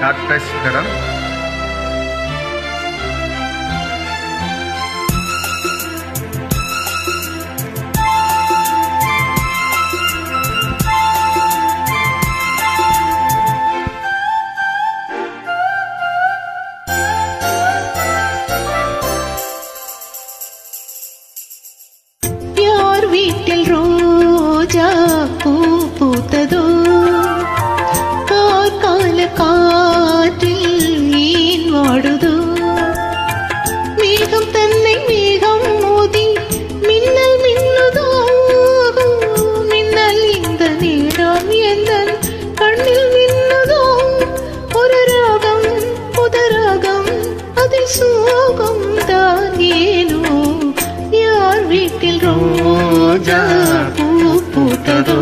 Doctor சிகரம். வீட்டில் ரோஜா பூ பூத்ததோ, கார்கால காற்றில் ஏன் வாடுதோ, மேகம் தன்னை மேகம் மோதி மின்னல் மின்னுதோ, மின்னல் இந்த நேரம் எந்த கண்ணில் மின்னுதோ, ஒரு ராகம் புது ராகம் அதில் சோகம் தான் ஏனோ, யார் வீட்டில் ரோஜா பூ பூத்ததோ.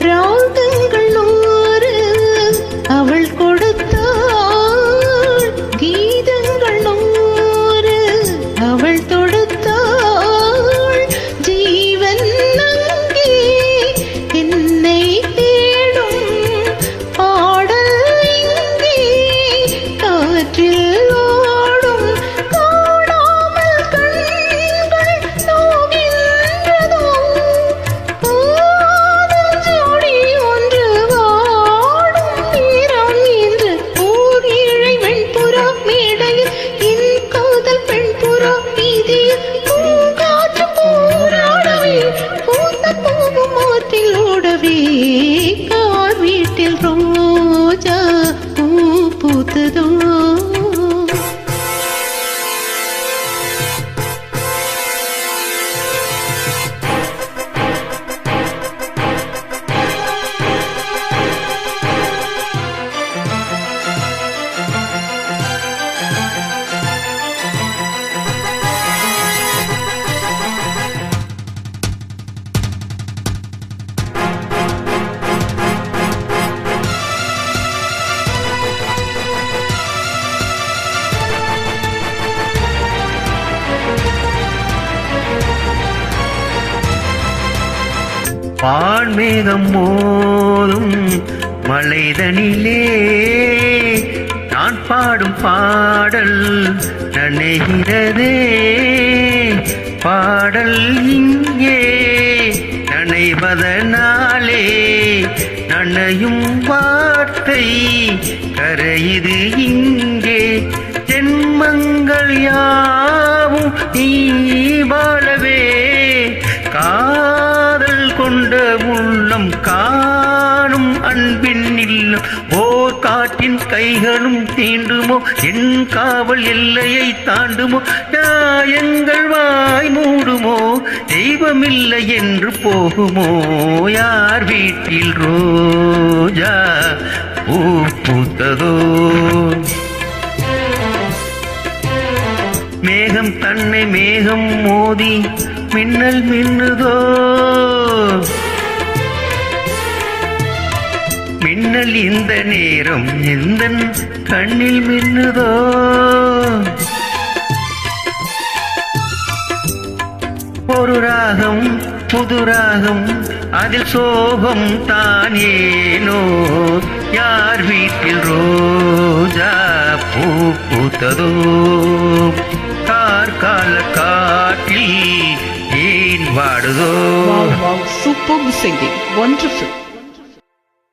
ராகங்கள் நூறு அவள் கொடுத்தாள், கீதங்கள் நூறு அவள் தொடுத்தாள், ஜீவன் அங்கே என்னை தேடும் பாடல் இங்கே காற்றில் ஓடும், காணாமல் கண்கள் நோகின்றதோ, வீட்டில் ரோஜா பூ பூத்ததோ. பான்மேகம் மோதும் மலைதனிலே நான் பாடும் பாடல் நனைகிறதே, பாடல் இங்கே நனைவதனாலே நனையும் வார்த்தை கரையுது இங்கே, ஜென்மங்கள் யாவும் நீ வாழவே, காதல் கொண்ட உள்ளம் காணும் அன்பின் இல்லம், ஓர் காற்றின் கைகளும் தீண்டுமோ, என் காவல் எல்லையை தாண்டுமோ, நியாயங்கள் வாய் மூடுமோ, தெய்வமில்லை என்று போகுமோ, யார் வீட்டில் ரோஜா பூ பூத்ததோ. மேகம் தன்னை மேகம் மோதி மின்னல் மின்னுதோ, மின்னல் இந்த நேரம் எந்த கண்ணில் மின்னுதோ, ஒரு ராகம் புது ராகம் அதில் சோகம் தான் ஏனோ, யார் வீட்டில் ரோஜா பூ பூத்ததோ, கார்கால காற்றில் ஏன் வாடுதோ. Wow, superb singing, wonderful.